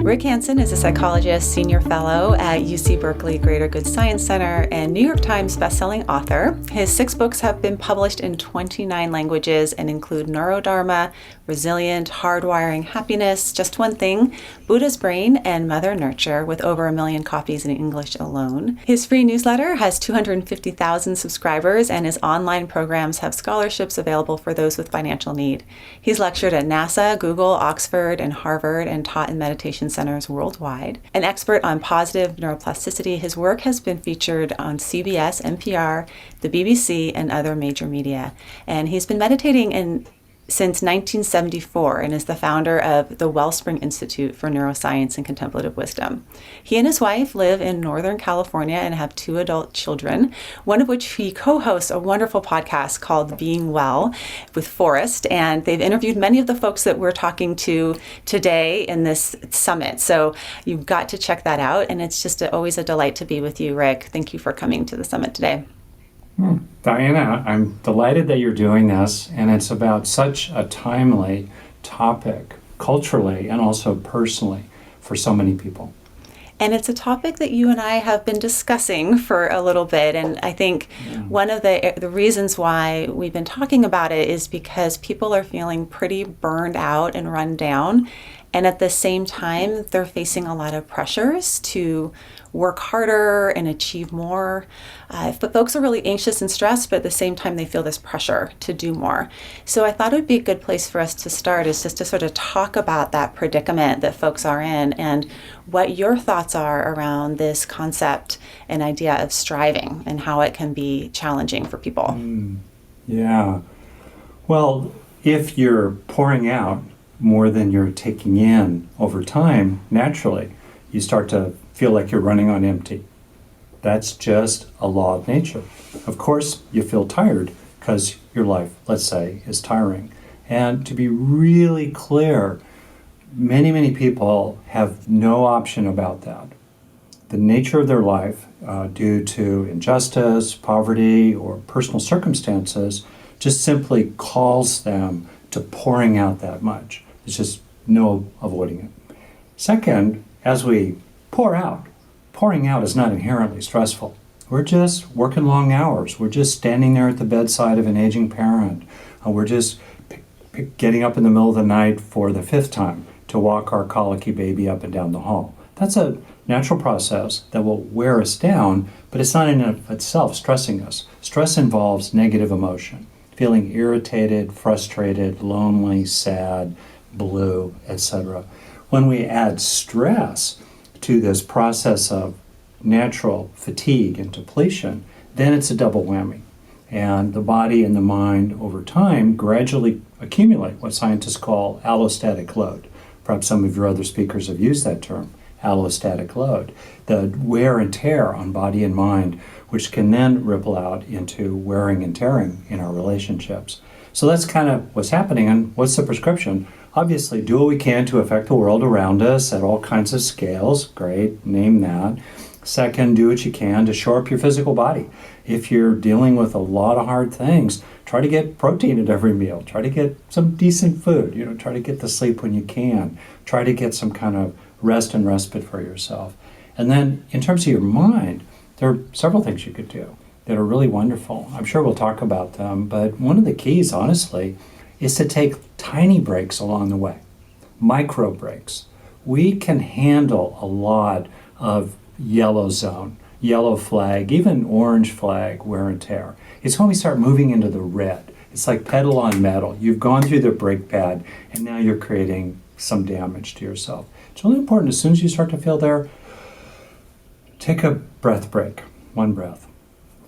Rick Hanson is a psychologist, senior fellow at UC Berkeley Greater Good Science Center, and New York Times bestselling author. His 6 books have been published in 29 languages and include Neurodharma, Resilient, Hardwiring Happiness, Just One Thing, Buddha's Brain, and Mother Nurture, with over 1 million copies in English alone. His free newsletter has 250,000 subscribers, and his online programs have scholarships available for those with financial need. He's lectured at NASA, Google, Oxford, and Harvard, and taught in meditation centers worldwide. An expert on positive neuroplasticity, his work has been featured on CBS, NPR, the BBC, and other major media. And he's been meditating since 1974 and is the founder of the Wellspring Institute for Neuroscience and Contemplative Wisdom. He and his wife live in Northern California and have 2 adult children, one of which he co-hosts a wonderful podcast called Being Well with Forrest, and they've interviewed many of the folks that we're talking to today in this summit. So you've got to check that out, and it's just always a delight to be with you, Rick. Thank you for coming to the summit today. Diana, I'm delighted that you're doing this, and it's about such a timely topic, culturally and also personally, for so many people. And it's a topic that you and I have been discussing for a little bit, and I think one of the reasons why we've been talking about it is because people are feeling pretty burned out and run down, and at the same time, they're facing a lot of pressures to work harder and achieve more. But folks are really anxious and stressed, but at the same time, they feel this pressure to do more. So I thought it would be a good place for us to start is just to sort of talk about that predicament that folks are in and what your thoughts are around this concept and idea of striving and how it can be challenging for people. Yeah. Well, if you're pouring out more than you're taking in over time, naturally, you start to feel like you're running on empty. That's just a law of nature. Of course, you feel tired because your life, let's say, is tiring. And to be really clear, many people have no option about that. The nature of their life, due to injustice, poverty, or personal circumstances, just simply calls them to pouring out that much. There's just no avoiding it. Second, as we pouring out is not inherently stressful. We're just working long hours. We're just standing there at the bedside of an aging parent. We're just getting up in the middle of the night for the 5th time to walk our colicky baby up and down the hall. That's a natural process that will wear us down, but it's not in and of itself stressing us. Stress involves negative emotion, feeling irritated, frustrated, lonely, sad, blue, etc. When we add stress to this process of natural fatigue and depletion, then it's a double whammy. And the body and the mind over time gradually accumulate what scientists call allostatic load. Perhaps some of your other speakers have used that term, allostatic load. The wear and tear on body and mind, which can then ripple out into wearing and tearing in our relationships. So that's kind of what's happening. And what's the prescription? Obviously, do what we can to affect the world around us at all kinds of scales. Great, name that. Second, do what you can to shore up your physical body. If you're dealing with a lot of hard things, try to get protein at every meal. Try to get some decent food. Try to get the sleep when you can. Try to get some kind of rest and respite for yourself. And then, in terms of your mind, there are several things you could do that are really wonderful. I'm sure we'll talk about them, but one of the keys, honestly, is to take tiny breaks along the way, micro breaks. We can handle a lot of yellow zone, yellow flag, even orange flag wear and tear. It's when we start moving into the red. It's like pedal on metal. You've gone through the brake pad and now you're creating some damage to yourself. It's really important as soon as you start to feel there, take a breath break, 1 breath.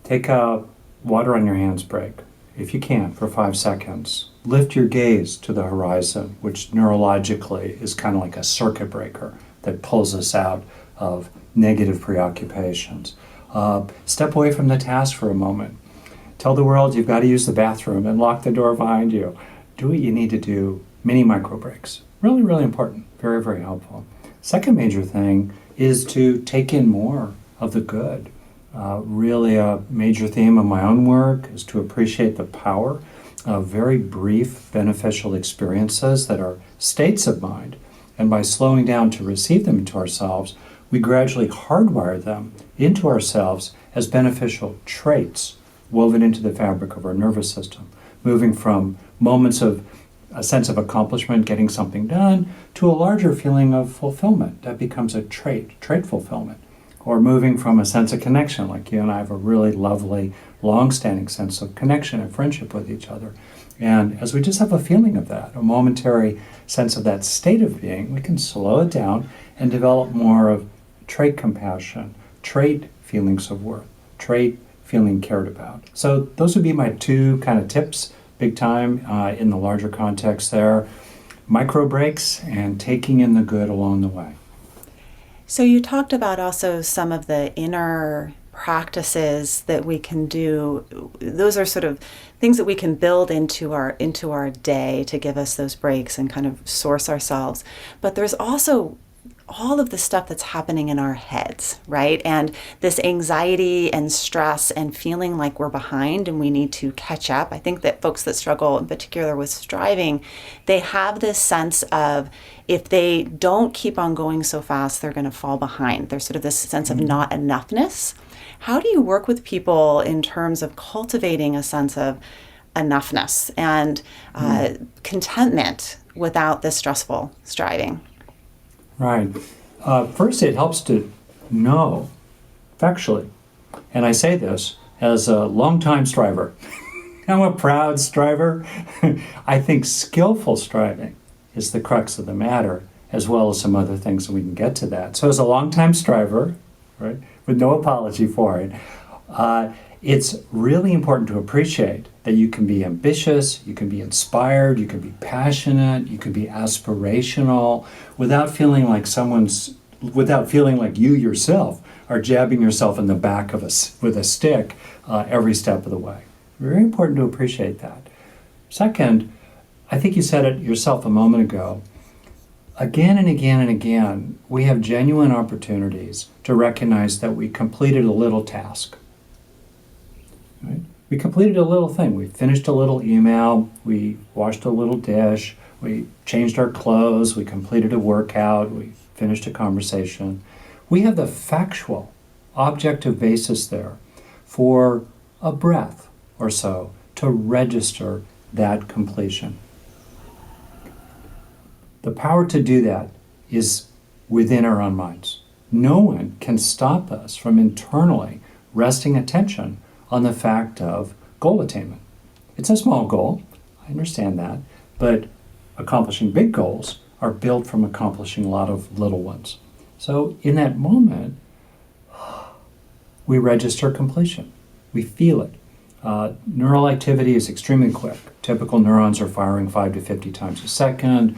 Take a water on your hands break, if you can, for 5 seconds. Lift your gaze to the horizon, which neurologically is kind of like a circuit breaker that pulls us out of negative preoccupations. Step away from the task for a moment. Tell the world you've got to use the bathroom and lock the door behind you. Do what you need to do, mini micro breaks. Really, really important. Very, very helpful. Second major thing is to take in more of the good. Really a major theme of my own work is to appreciate the power of very brief beneficial experiences that are states of mind And by slowing down to receive them into ourselves, we gradually hardwire them into ourselves as beneficial traits woven into the fabric of our nervous system, moving from moments of a sense of accomplishment, getting something done, to a larger feeling of fulfillment. That becomes a trait fulfillment. Or moving from a sense of connection, like you and I have a really lovely, long-standing sense of connection and friendship with each other. And as we just have a feeling of that, a momentary sense of that state of being, we can slow it down and develop more of trait compassion, trait feelings of worth, trait feeling cared about. So those would be my two kind of tips, big time in the larger context there. Micro breaks and taking in the good along the way. So you talked about also some of the inner practices that we can do. Those are sort of things that we can build into our day to give us those breaks and kind of source ourselves. But there's also all of the stuff that's happening in our heads, right? And this anxiety and stress and feeling like we're behind and we need to catch up. I think that folks that struggle in particular with striving, they have this sense of if they don't keep on going so fast, they're going to fall behind. There's sort of this sense of not enoughness. How do you work with people in terms of cultivating a sense of enoughness and contentment without this stressful striving? Right. First, it helps to know factually, and I say this as a longtime striver. I'm a proud striver. I think skillful striving is the crux of the matter, as well as some other things, and we can get to that. So as a longtime striver, right, with no apology for it, it's really important to appreciate that you can be ambitious, you can be inspired, you can be passionate, you can be aspirational without feeling like you yourself are jabbing yourself in the back of with a stick every step of the way. Very important to appreciate that. Second, I think you said it yourself a moment ago, again and again and again, we have genuine opportunities to recognize that we completed a little task. Right? We completed a little thing. We finished a little email, we washed a little dish, we changed our clothes, we completed a workout, we finished a conversation. We have the factual, objective basis there for a breath or so to register that completion. The power to do that is within our own minds. No one can stop us from internally resting attention on the fact of goal attainment. It's a small goal, I understand that, but accomplishing big goals are built from accomplishing a lot of little ones. So in that moment, we register completion. We feel it. Neural activity is extremely quick. Typical neurons are firing 5 to 50 times a second.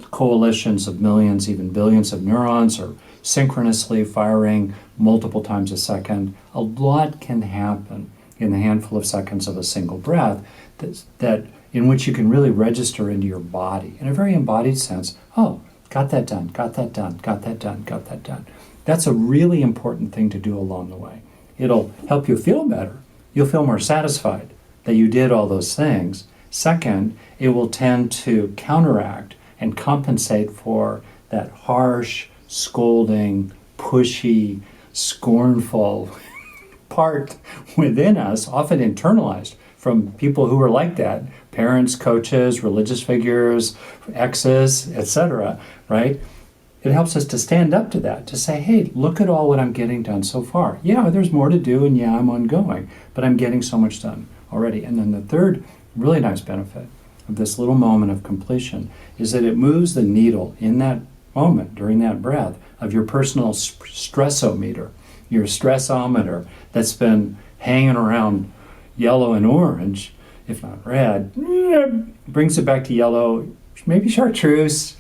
Coalitions of millions, even billions of neurons are synchronously firing multiple times a second. A lot can happen in the handful of seconds of a single breath that in which you can really register into your body in a very embodied sense. Oh, got that done, got that done, got that done, got that done. That's a really important thing to do along the way. It'll help you feel better. You'll feel more satisfied that you did all those things. Second, it will tend to counteract and compensate for that harsh, scolding, pushy, scornful part within us, often internalized from people who are like that, parents, coaches, religious figures, exes, etc., right? It helps us to stand up to that, to say, hey, look at all what I'm getting done so far. Yeah, there's more to do, and yeah, I'm ongoing, but I'm getting so much done already. And then the third really nice benefit of this little moment of completion is that it moves the needle in that moment, during that breath, of your personal stressometer, your stressometer that's been hanging around yellow and orange, if not red, brings it back to yellow, maybe chartreuse,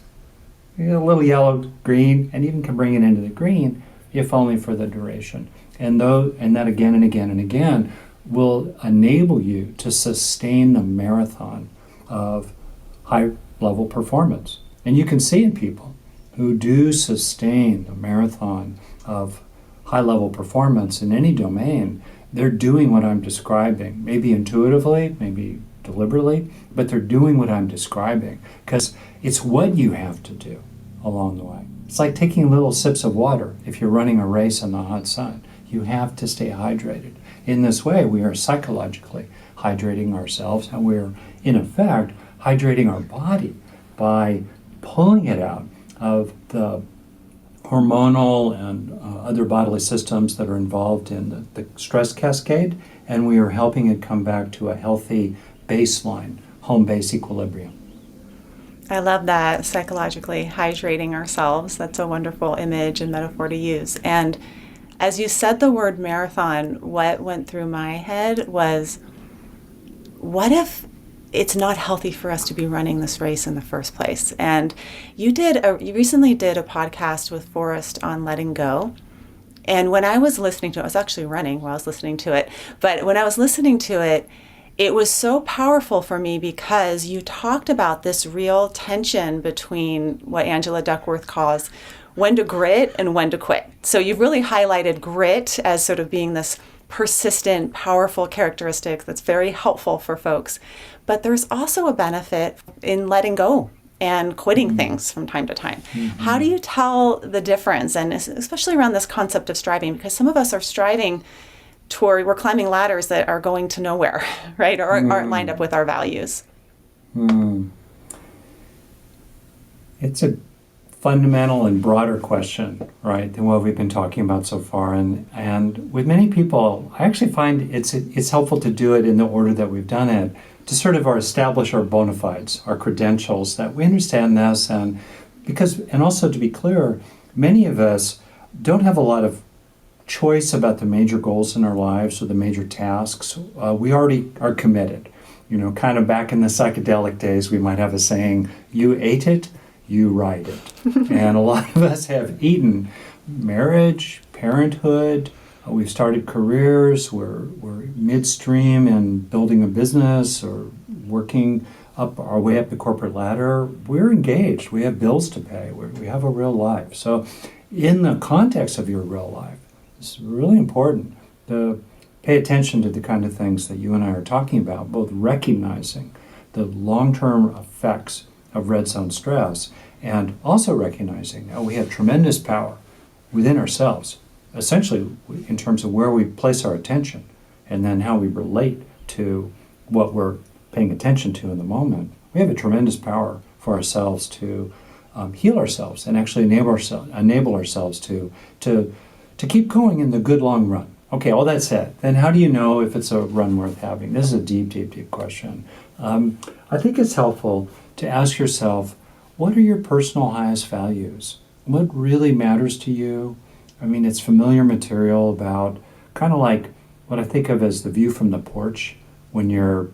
a little yellow, green, and even can bring it into the green, if only for the duration. And that again and again and again will enable you to sustain the marathon of high-level performance. And you can see in people who do sustain the marathon of high-level performance in any domain, they're doing what I'm describing, maybe intuitively, maybe deliberately, but they're doing what I'm describing because it's what you have to do along the way. It's like taking little sips of water if you're running a race in the hot sun. You have to stay hydrated. In this way, we are psychologically hydrating ourselves, and we're, in effect, hydrating our body by pulling it out of the hormonal and other bodily systems that are involved in the stress cascade, and we are helping it come back to a healthy baseline, home base equilibrium. I love that, psychologically hydrating ourselves. That's a wonderful image and metaphor to use. And as you said the word marathon, what went through my head was, what if it's not healthy for us to be running this race in the first place? And you recently did a podcast with Forrest on letting go. And when I was listening to it, I was actually running while I was listening to it, but when I was listening to it, it was so powerful for me because you talked about this real tension between what Angela Duckworth calls when to grit and when to quit. So you've really highlighted grit as sort of being this persistent, powerful characteristic that's very helpful for folks. But there's also a benefit in letting go and quitting things from time to time. How do you tell the difference? And especially around this concept of striving, because some of us are striving toward, we're climbing ladders that are going to nowhere, right? Or aren't lined up with our values. It's a fundamental and broader question, right, than what we've been talking about so far. And with many people, I actually find it's helpful to do it in the order that we've done it, to sort of establish our bona fides, our credentials, that we understand this. And also to be clear, many of us don't have a lot of choice about the major goals in our lives or the major tasks. We already are committed. You know, kind of back in the psychedelic days, we might have a saying, you ate it, you ride it. And a lot of us have eaten marriage, parenthood, we've started careers, we're midstream in building a business or working up our way up the corporate ladder. We're engaged, we have bills to pay, we have a real life. So in the context of your real life, it's really important to pay attention to the kind of things that you and I are talking about, both recognizing the long-term effects of red zone stress, and also recognizing that we have tremendous power within ourselves, essentially in terms of where we place our attention and then how we relate to what we're paying attention to in the moment. We have a tremendous power for ourselves to heal ourselves and actually enable ourselves to keep going in the good long run. Okay, all that said, then how do you know if it's a run worth having? This is a deep, deep, deep question. I think it's helpful to ask yourself, what are your personal highest values? What really matters to you? I mean, it's familiar material about kind of like what I think of as the view from the porch when you're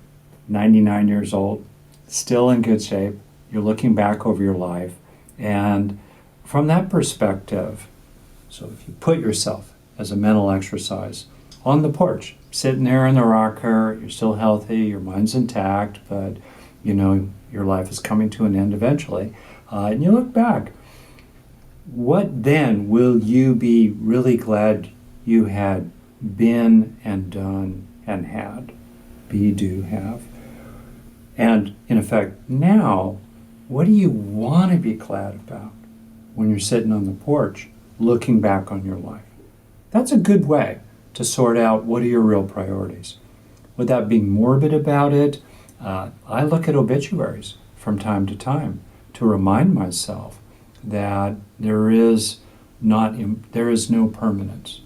99 years old, still in good shape, you're looking back over your life. And from that perspective, so if you put yourself as a mental exercise on the porch, sitting there in the rocker, you're still healthy, your mind's intact, but you know your life is coming to an end eventually, and you look back, what then will you be really glad you had been and done and had? Be, do, have. And in effect, now, what do you want to be glad about when you're sitting on the porch looking back on your life? That's a good way to sort out what are your real priorities. Without being morbid about it, I look at obituaries from time to time to remind myself that there is no permanence.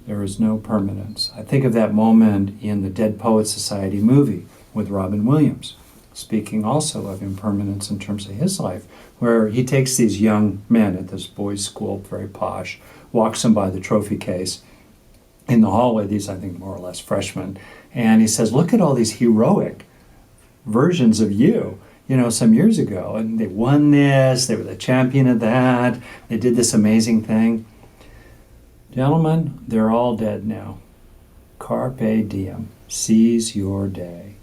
There is no permanence. I think of that moment in the Dead Poets Society movie with Robin Williams, speaking also of impermanence in terms of his life, where he takes these young men at this boys' school, very posh, walks them by the trophy case in the hallway, these I think more or less freshmen, and he says, look at all these heroic versions of you, some years ago, and they won this, they were the champion of that, they did this amazing thing. Gentlemen, they're all dead now. Carpe diem, seize your day.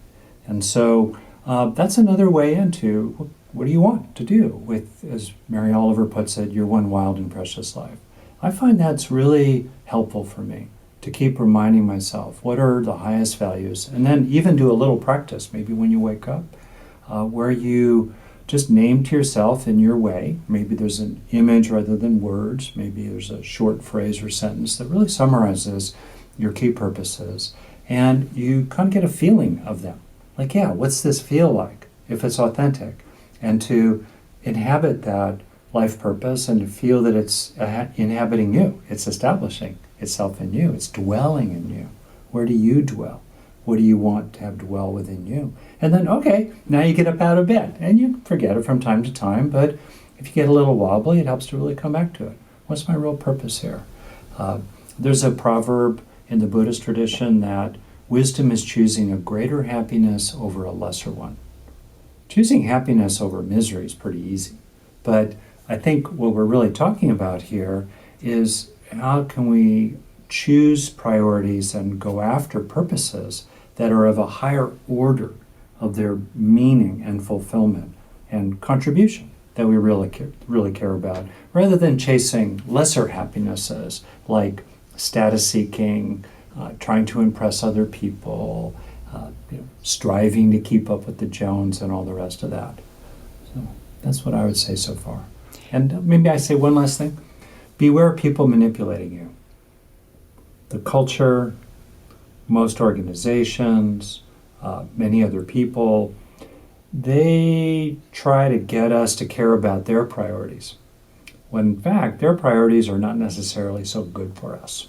And so that's another way into what do you want to do with, as Mary Oliver puts it, your one wild and precious life. I find that's really helpful for me to keep reminding myself what are the highest values, and then even do a little practice, maybe when you wake up, where you just name to yourself in your way. Maybe there's an image rather than words. Maybe there's a short phrase or sentence that really summarizes your key purposes. And you kind of get a feeling of them. Like, yeah, what's this feel like if it's authentic? And to inhabit that life purpose and to feel that it's inhabiting you. It's establishing itself in you. It's dwelling in you. Where do you dwell? What do you want to have dwell within you? And then, okay, now you get up out of bed. And you forget it from time to time, but if you get a little wobbly, it helps to really come back to it. What's my real purpose here? There's a proverb in the Buddhist tradition that wisdom is choosing a greater happiness over a lesser one. Choosing happiness over misery is pretty easy. But I think what we're really talking about here is how can we choose priorities and go after purposes that are of a higher order of their meaning and fulfillment and contribution that we really care about, rather than chasing lesser happinesses like status seeking, trying to impress other people, striving to keep up with the Jones and all the rest of that. So that's what I would say so far. And maybe I say one last thing. Beware of people manipulating you. The culture, most organizations, many other people, they try to get us to care about their priorities, when in fact their priorities are not necessarily so good for us.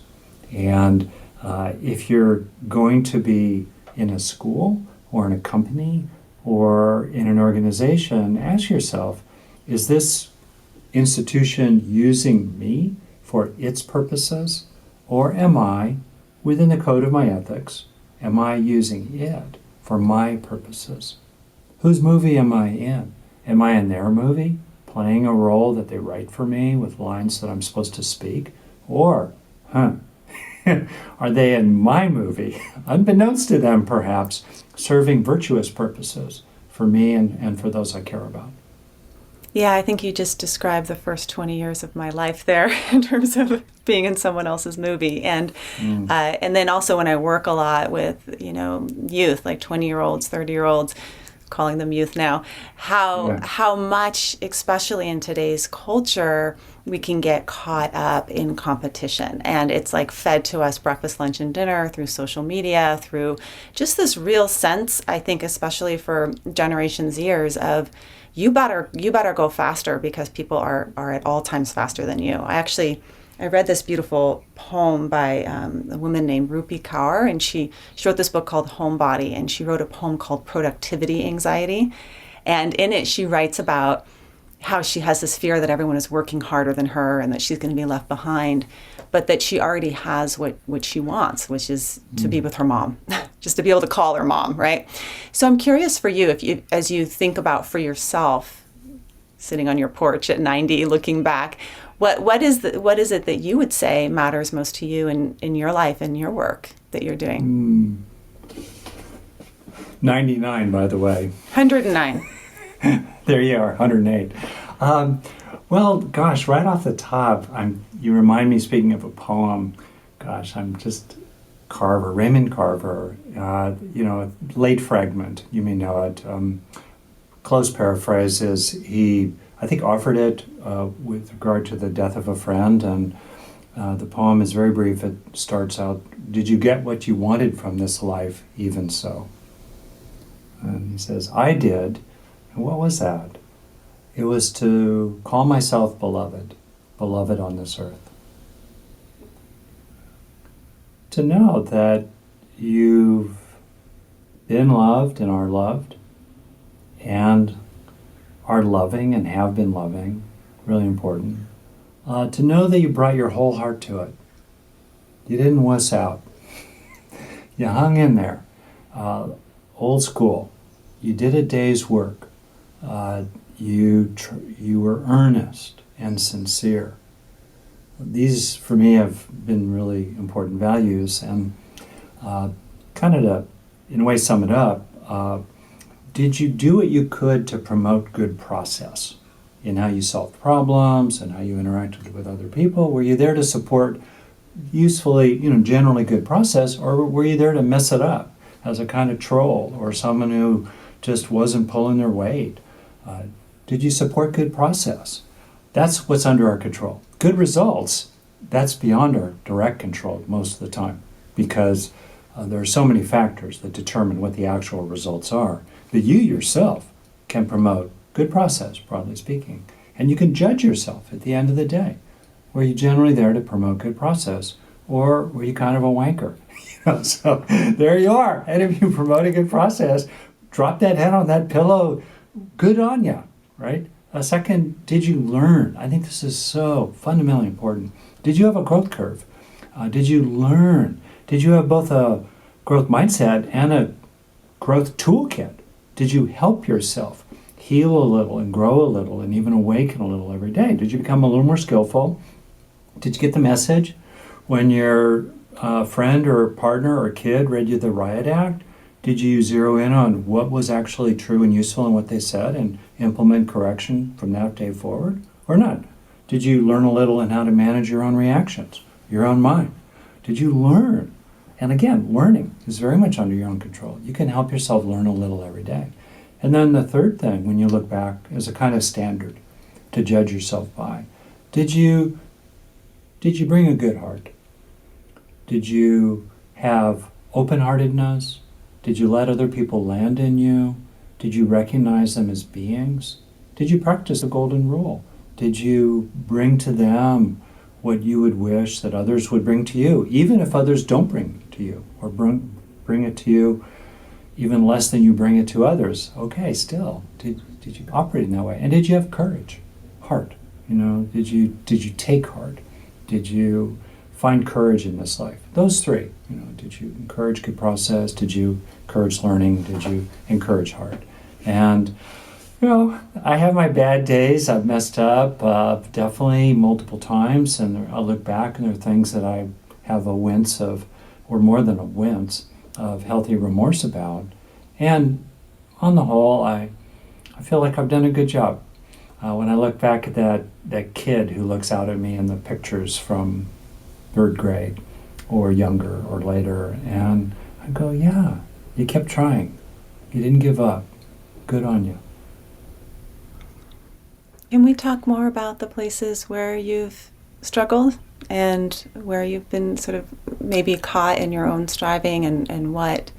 And if you're going to be in a school or in a company or in an organization, ask yourself, is this institution using me for its purposes? Or am I, within the code of my ethics, am I using it for my purposes? Whose movie am I in? Am I in their movie, playing a role that they write for me with lines that I'm supposed to speak? Or, are they in my movie, unbeknownst to them perhaps, serving virtuous purposes for me and for those I care about? Yeah, I think you just described the first 20 years of my life there in terms of being in someone else's movie. And then also when I work a lot with, youth, like 20-year-olds, 30-year-olds, calling them youth now, how much, especially in today's culture, we can get caught up in competition. And it's like fed to us breakfast, lunch, and dinner through social media, through just this real sense, I think, especially for Generation Zers, of you better go faster because people are at all times faster than you. I read this beautiful poem by a woman named Rupi Kaur, and she wrote this book called Homebody, and she wrote a poem called Productivity Anxiety. And in it, she writes about how she has this fear that everyone is working harder than her and that she's going to be left behind, but that she already has what she wants, which is to be with her mom, just to be able to call her mom, right? So I'm curious for you, as you think about for yourself, sitting on your porch at 90, looking back, what is it that you would say matters most to you in your life and your work that you're doing? 99, by the way. 109. There you are, 108. Well, gosh, right off the top, you remind me, speaking of a poem, I'm just Raymond Carver, late fragment, you may know it. Close paraphrase is he, I think, offered it with regard to the death of a friend, and the poem is very brief. It starts out, "Did you get what you wanted from this life, even so?" And he says, "I did." And what was that? It was to call myself beloved on this earth. To know that you've been loved and are loved, and are loving and have been loving, really important. To know that you brought your whole heart to it. You didn't wuss out. You hung in there. Old school. You did a day's work. You were earnest and sincere. These, for me, have been really important values, and kind of to, in a way, sum it up, did you do what you could to promote good process in how you solved problems and how you interacted with other people? Were you there to support usefully, generally good process, or were you there to mess it up as a kind of troll or someone who just wasn't pulling their weight? Did you support good process? That's what's under our control. Good results, that's beyond our direct control most of the time, because there are so many factors that determine what the actual results are. But you yourself can promote good process, broadly speaking. And you can judge yourself at the end of the day. Were you generally there to promote good process, or were you kind of a wanker? So there you are. And if you promote a good process, drop that head on that pillow, good on you, right? A second, did you learn? I think this is so fundamentally important. Did you have a growth curve? Did you learn? Did you have both a growth mindset and a growth toolkit? Did you help yourself heal a little and grow a little and even awaken a little every day? Did you become a little more skillful? Did you get the message when your friend or partner or kid read you the riot act? Did you zero in on what was actually true and useful in what they said and implement correction from that day forward, or not? Did you learn a little in how to manage your own reactions, your own mind? Did you learn? And again, learning is very much under your own control. You can help yourself learn a little every day. And then the third thing, when you look back, is a kind of standard to judge yourself by. Did you bring a good heart? Did you have open-heartedness? Did you let other people land in you? Did you recognize them as beings? Did you practice the golden rule? Did you bring to them what you would wish that others would bring to you, even if others don't bring it to you, or bring it to you even less than you bring it to others? Okay, still, did you operate in that way? And did you have courage, heart? Did you take heart? Did you find courage in this life? Those three. Did you encourage good process? Did you encourage learning? Did you encourage heart? And I have my bad days. I've messed up, definitely multiple times, and I look back and there are things that I have a wince of, or more than a wince, of healthy remorse about. And on the whole, I feel like I've done a good job. When I look back at that kid who looks out at me in the pictures from 3rd grade or younger or later, and I go, yeah, you kept trying. You didn't give up. Good on you. Can we talk more about the places where you've struggled and where you've been sort of maybe caught in your own striving, and what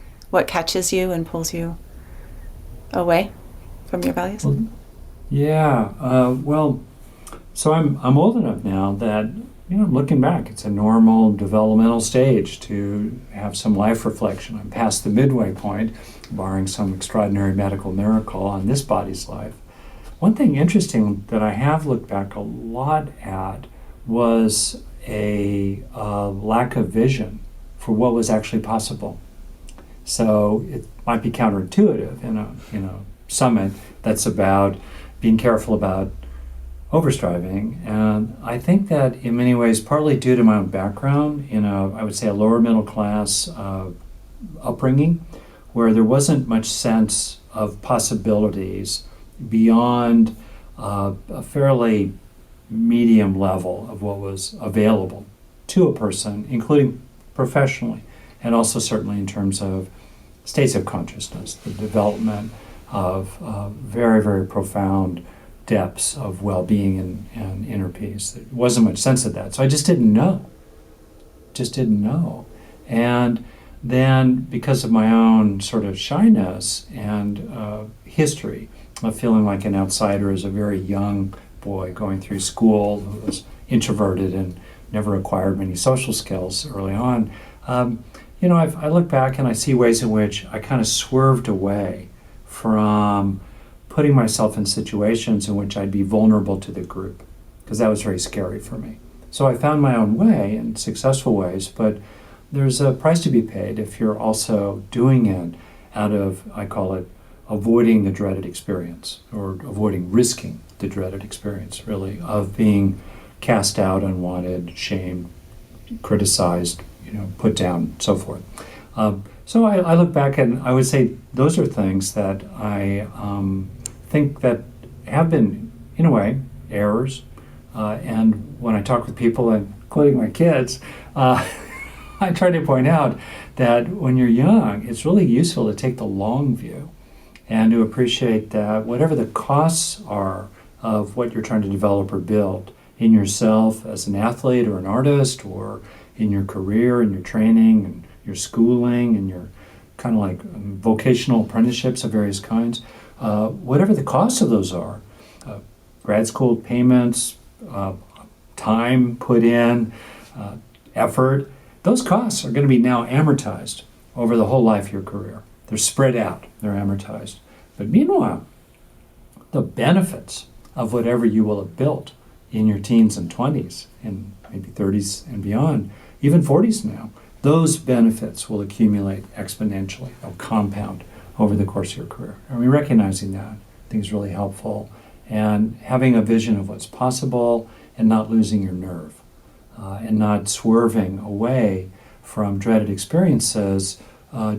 catches you and pulls you away from your values? So I'm old enough now that, looking back, it's a normal developmental stage to have some life reflection. I'm past the midway point, barring some extraordinary medical miracle on this body's life. One thing interesting that I have looked back a lot at was a lack of vision for what was actually possible. So it might be counterintuitive in a summit that's about being careful about overstriving. And I think that in many ways, partly due to my own background in I would say a lower middle class upbringing, where there wasn't much sense of possibilities beyond a fairly medium level of what was available to a person, including professionally, and also certainly in terms of states of consciousness, the development of very, very profound depths of well-being and inner peace. There wasn't much sense of that. So I just didn't know. And then because of my own sort of shyness and history of feeling like an outsider as a very young boy going through school who was introverted and never acquired many social skills early on, I look back and I see ways in which I kind of swerved away from putting myself in situations in which I'd be vulnerable to the group, because that was very scary for me. So I found my own way in successful ways, but there's a price to be paid if you're also doing it out of, I call it, avoiding the dreaded experience, or avoiding risking the dreaded experience, really, of being cast out, unwanted, shamed, criticized, put down, so forth. So I look back and I would say those are things that I think that have been, in a way, errors. And when I talk with people, including my kids, I try to point out that when you're young, it's really useful to take the long view and to appreciate that whatever the costs are of what you're trying to develop or build in yourself as an athlete or an artist, or in your career and your training and your schooling and your kind of like vocational apprenticeships of various kinds, whatever the costs of those are, grad school payments, time put in, effort, those costs are going to be now amortized over the whole life of your career. They're spread out, they're amortized. But meanwhile, the benefits of whatever you will have built in your teens and 20s and maybe 30s and beyond, even 40s now, those benefits will accumulate exponentially. They'll compound over the course of your career. I mean, recognizing that I think is really helpful, and having a vision of what's possible and not losing your nerve and not swerving away from dreaded experiences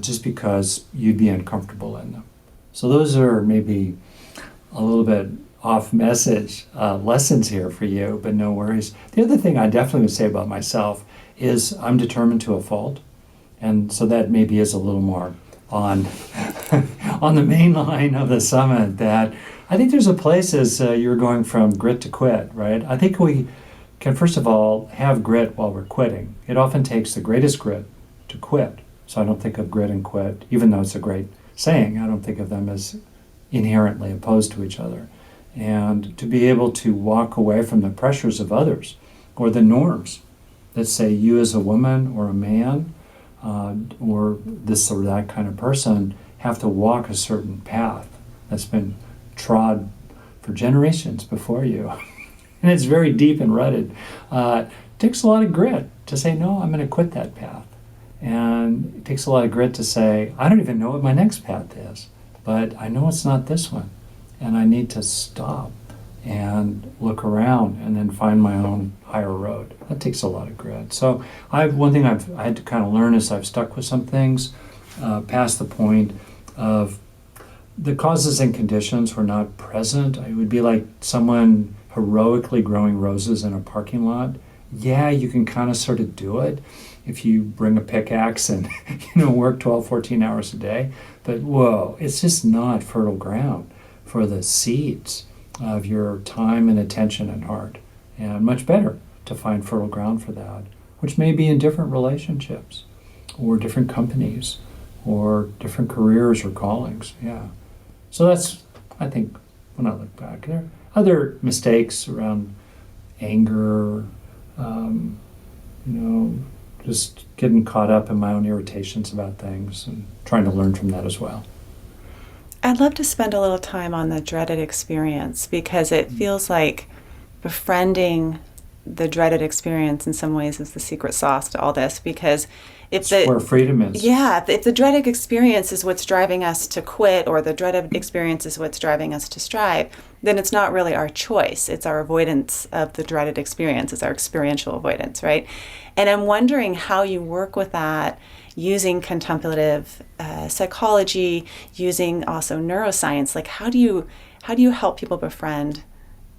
just because you'd be uncomfortable in them. So those are maybe a little bit off message lessons here for you, but no worries. The other thing I definitely would say about myself is I'm determined to a fault, and so that maybe is a little more on on the main line of the summit, that I think there's a place as you're going from grit to quit, right? I think we can first of all have grit while we're quitting. It often takes the greatest grit to quit. So I don't think of grit and quit, even though it's a great saying, I don't think of them as inherently opposed to each other. And to be able to walk away from the pressures of others or the norms that say you as a woman or a man or this or that kind of person have to walk a certain path that's been trod for generations before you. And it's very deep and rutted. It takes a lot of grit to say, no, I'm going to quit that path. And it takes a lot of grit to say, I don't even know what my next path is, but I know it's not this one. And I need to stop and look around and then find my own higher road. That takes a lot of grit. So one thing I had to kind of learn is I've stuck with some things past the point of the causes and conditions were not present. It would be like someone heroically growing roses in a parking lot. Yeah, you can kind of sort of do it if you bring a pickaxe and work 12, 14 hours a day. But whoa, it's just not fertile ground for the seeds of your time and attention and heart. And much better to find fertile ground for that, which may be in different relationships or different companies or different careers or callings. Yeah. So that's, I think, when I look back, there are other mistakes around anger, just getting caught up in my own irritations about things and trying to learn from that as well. I'd love to spend a little time on the dreaded experience, because it feels like befriending the dreaded experience in some ways is the secret sauce to all this, because it's where freedom is. Yeah, if the dreaded experience is what's driving us to quit, or the dreaded experience is what's driving us to strive, then it's not really our choice. It's our avoidance of the dreaded experience. It's our experiential avoidance, right? And I'm wondering how you work with that using contemplative psychology, using also neuroscience. Like, how do you help people befriend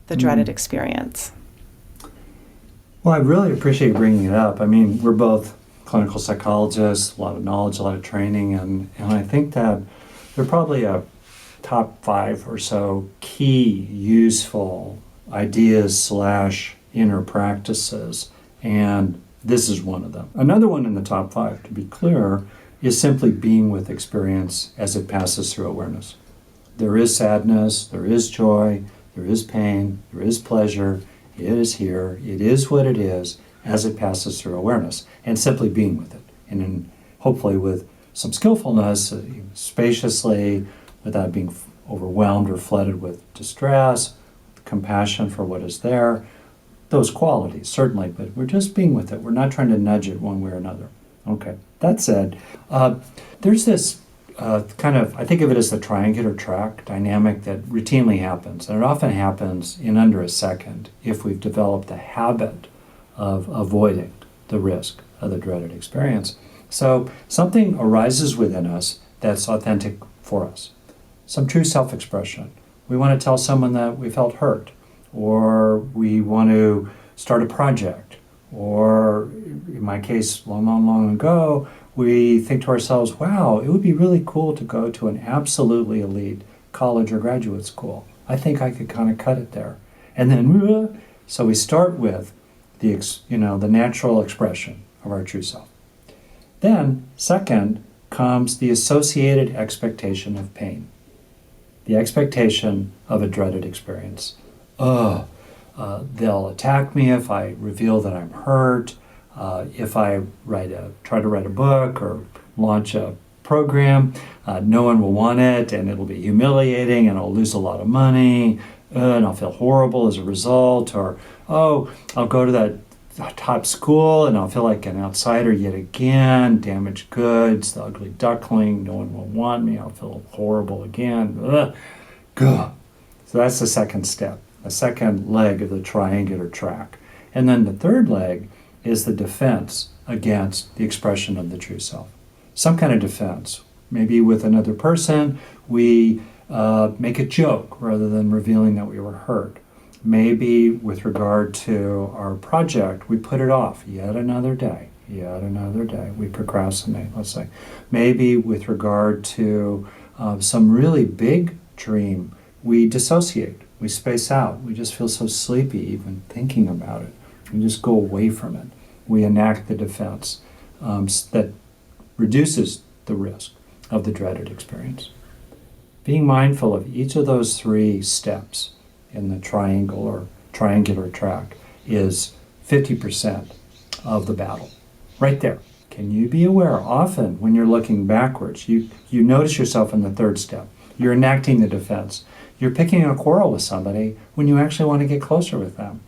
the dreaded experience? Well, I really appreciate you bringing it up. I mean, we're both clinical psychologists, a lot of knowledge, a lot of training, and I think that there are probably a top 5 or so key useful ideas / inner practices, and this is one of them. Another one in the top 5, to be clear, is simply being with experience as it passes through awareness. There is sadness, there is joy, there is pain, there is pleasure. It is here, it is what it is as it passes through awareness, and simply being with it. And then hopefully with some skillfulness, spaciously, without being overwhelmed or flooded with distress, compassion for what is there. Those qualities, certainly, but we're just being with it. We're not trying to nudge it one way or another. Okay, that said, there's this kind of, I think of it as the triangular track dynamic that routinely happens. And it often happens in under a second if we've developed a habit of avoiding the risk of the dreaded experience. So something arises within us that's authentic for us. Some true self-expression. We want to tell someone that we felt hurt, or we want to start a project, or in my case, long ago, we think to ourselves, wow, it would be really cool to go to an absolutely elite college or graduate school. I think I could kind of cut it there. And then, so we start with the natural expression of our true self. Then, second, comes the associated expectation of pain. The expectation of a dreaded experience. They'll attack me if I reveal that I'm hurt, if I try to write a book or launch a program, no one will want it, and it'll be humiliating, and I'll lose a lot of money, and I'll feel horrible as a result. Or, I'll go to that top school, and I'll feel like an outsider yet again, damaged goods, the ugly duckling, no one will want me, I'll feel horrible again. So that's the second step, a second leg of the triangular track. And then the third leg is the defense against the expression of the true self. Some kind of defense. Maybe with another person, we make a joke rather than revealing that we were hurt. Maybe with regard to our project, we put it off yet another day. We procrastinate, let's say. Maybe with regard to some really big dream, we dissociate, we space out, we just feel so sleepy even thinking about it. We just go away from it. We enact the defense that reduces the risk of the dreaded experience. Being mindful of each of those three steps in the triangle or triangular track is 50% of the battle. Right there. Can you be aware? Often when you're looking backwards, you notice yourself in the third step. You're enacting the defense. You're picking a quarrel with somebody when you actually want to get closer with them.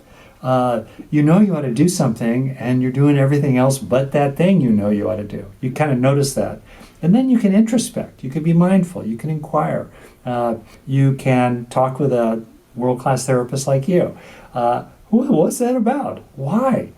You ought to do something, and you're doing everything else but that thing you ought to do. You kind of notice that. And then you can introspect. You can be mindful. You can inquire. You can talk with a world-class therapist like you. What's that about? Why?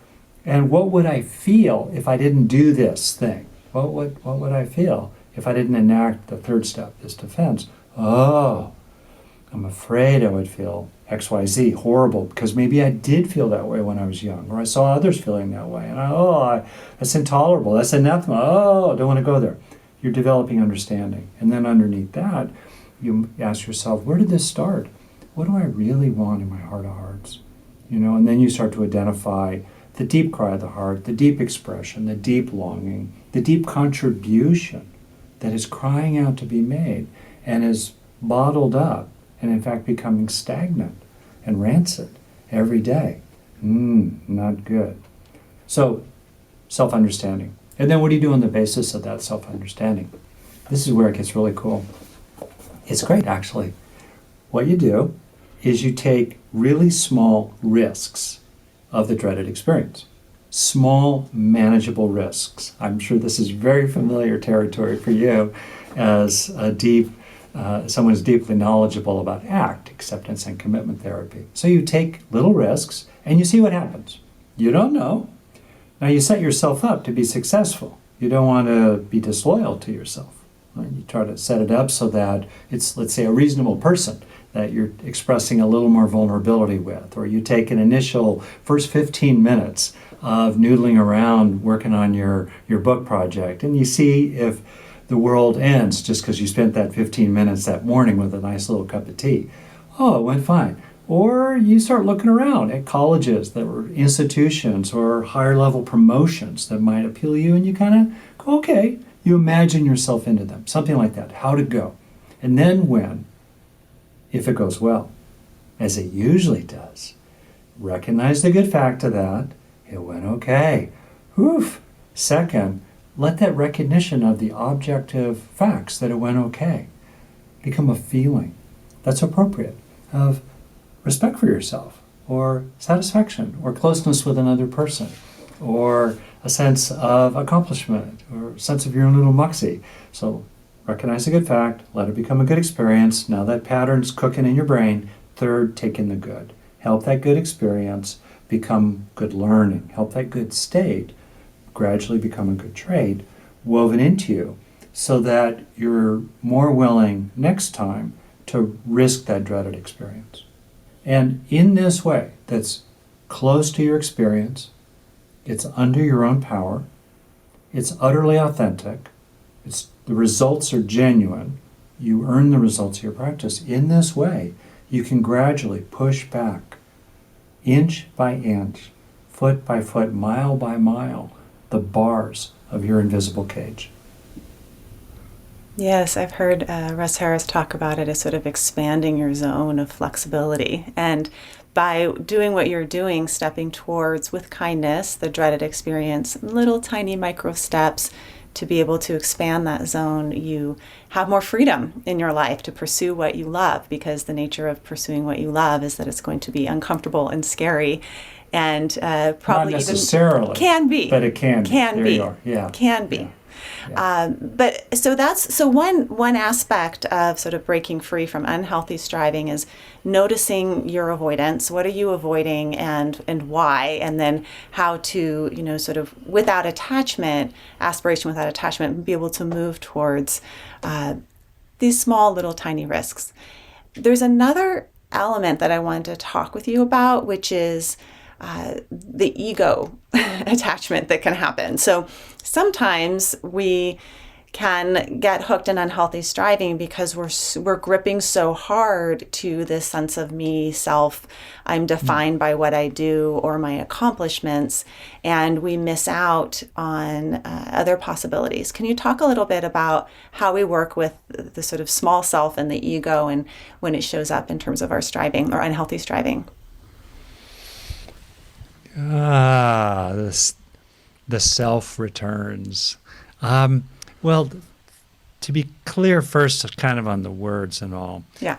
And what would I feel if I didn't do this thing? What would I feel if I didn't enact the third step, this defense? I'm afraid I would feel XYZ, horrible, because maybe I did feel that way when I was young, or I saw others feeling that way, and that's intolerable, that's anathema, I don't want to go there. You're developing understanding. And then underneath that, you ask yourself, where did this start? What do I really want in my heart of hearts? And then you start to identify the deep cry of the heart, the deep expression, the deep longing, the deep contribution that is crying out to be made and is bottled up and in fact becoming stagnant and rancid every day. Not good. So, self-understanding. And then what do you do on the basis of that self-understanding? This is where it gets really cool. It's great, actually. What you do is you take really small risks of the dreaded experience. Small, manageable risks. I'm sure this is very familiar territory for you as someone who's deeply knowledgeable about ACT, acceptance and commitment therapy. So you take little risks and you see what happens. You don't know. Now you set yourself up to be successful. You don't want to be disloyal to yourself. Right? You try to set it up so that it's, let's say, a reasonable person that you're expressing a little more vulnerability with, or you take an initial first 15 minutes of noodling around working on your book project, and you see if the world ends just because you spent that 15 minutes that morning with a nice little cup of tea. It went fine. Or you start looking around at colleges that were institutions or higher level promotions that might appeal to you, and you kind of go, okay, you imagine yourself into them, something like that, how to go. And then if it goes well, as it usually does, recognize the good fact of that, it went okay. Oof. Second, let that recognition of the objective facts that it went okay become a feeling that's appropriate of respect for yourself, or satisfaction, or closeness with another person, or a sense of accomplishment, or a sense of your own little moxie. So recognize the good fact, let it become a good experience. Now that pattern's cooking in your brain. Third, take in the good. Help that good experience become good learning. Help that good state gradually become a good trait woven into you so that you're more willing next time to risk that dreaded experience. And in this way, that's close to your experience, it's under your own power, It's utterly authentic. The results are genuine. You earn the results of your practice. In this way, you can gradually push back, inch by inch, foot by foot, mile by mile, the bars of your invisible cage. Yes, I've heard Russ Harris talk about it as sort of expanding your zone of flexibility. And by doing what you're doing, stepping towards, with kindness, the dreaded experience, little tiny micro steps to be able to expand that zone, you have more freedom in your life to pursue what you love, because the nature of pursuing what you love is that it's going to be uncomfortable and scary, and probably Not necessarily, even can be, but it can be. Can there be. You are. Yeah. Can be. Yeah. Yeah. But so that's one aspect of sort of breaking free from unhealthy striving is noticing your avoidance. What are you avoiding, and why? And then how to, sort of without attachment, aspiration without attachment, be able to move towards these small little tiny risks. There's another element that I wanted to talk with you about, which is the ego attachment that can happen. So sometimes we can get hooked in unhealthy striving because we're gripping so hard to this sense of me, self. I'm defined by what I do or my accomplishments, and we miss out on other possibilities. Can you talk a little bit about how we work with the sort of small self and the ego, and when it shows up in terms of our striving or unhealthy striving? The self returns. Well, to be clear first, kind of on the words and all. Yeah.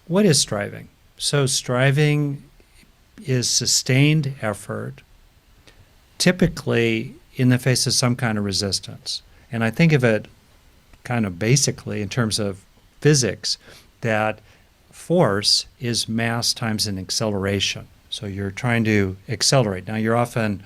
What is striving? So striving is sustained effort, typically in the face of some kind of resistance. And I think of it kind of basically in terms of physics, that force is mass times an acceleration. So you're trying to accelerate. Now you're often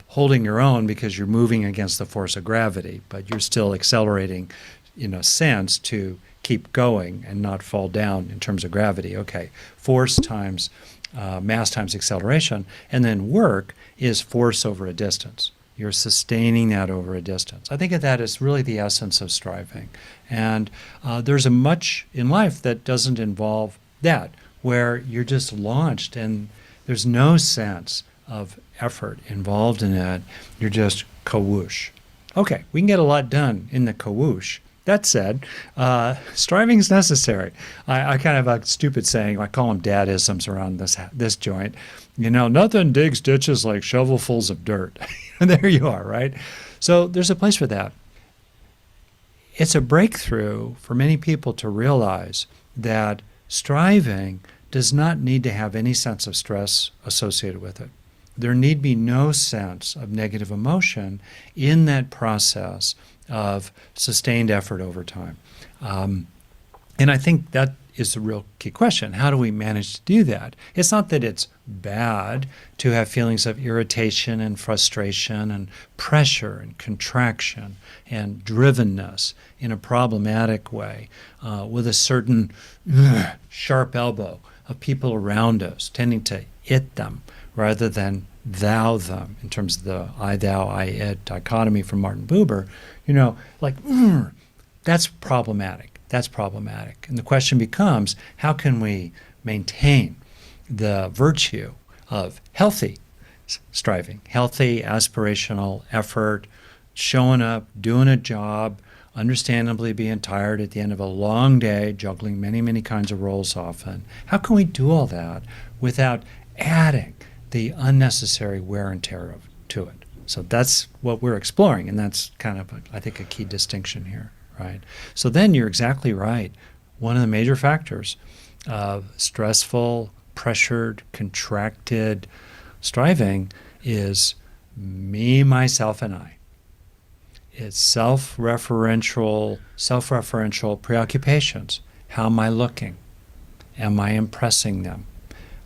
holding your own because you're moving against the force of gravity, but you're still accelerating in a sense to keep going and not fall down in terms of gravity. Okay, force times mass times acceleration. And then work is force over a distance. You're sustaining that over a distance. I think of that as really the essence of striving. And there's a much in life that doesn't involve that, where you're just launched and there's no sense of effort involved in it. You're just kawoosh. Okay, we can get a lot done in the kawoosh. That said, striving is necessary. I kind of have a stupid saying, I call them dadisms around this joint. Nothing digs ditches like shovelfuls of dirt. There you are, right? So there's a place for that. It's a breakthrough for many people to realize that striving does not need to have any sense of stress associated with it. There need be no sense of negative emotion in that process of sustained effort over time. And I think that is the real key question. How do we manage to do that? It's not that it's bad to have feelings of irritation and frustration and pressure and contraction and drivenness in a problematic way with a certain sharp elbow of people around us tending to it them rather than thou them, in terms of the I, thou, I, it dichotomy from Martin Buber. That's problematic. That's problematic. And the question becomes, how can we maintain the virtue of healthy striving, healthy aspirational effort, showing up, doing a job, understandably being tired at the end of a long day, juggling many, many kinds of roles often. How can we do all that without adding the unnecessary wear and tear to it? So that's what we're exploring, and that's kind of, I think, a key distinction here, right? So then you're exactly right. One of the major factors of stressful, pressured, contracted striving is me, myself, and I. It's self-referential preoccupations. How am I looking? Am I impressing them?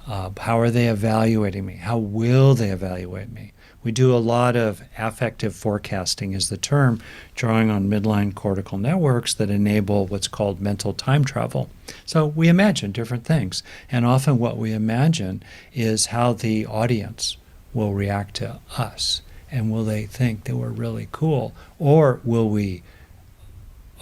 How are they evaluating me? How will they evaluate me? We do a lot of affective forecasting is the term, drawing on midline cortical networks that enable what's called mental time travel. So we imagine different things. And often what we imagine is how the audience will react to us. And will they think that we're really cool? Or will we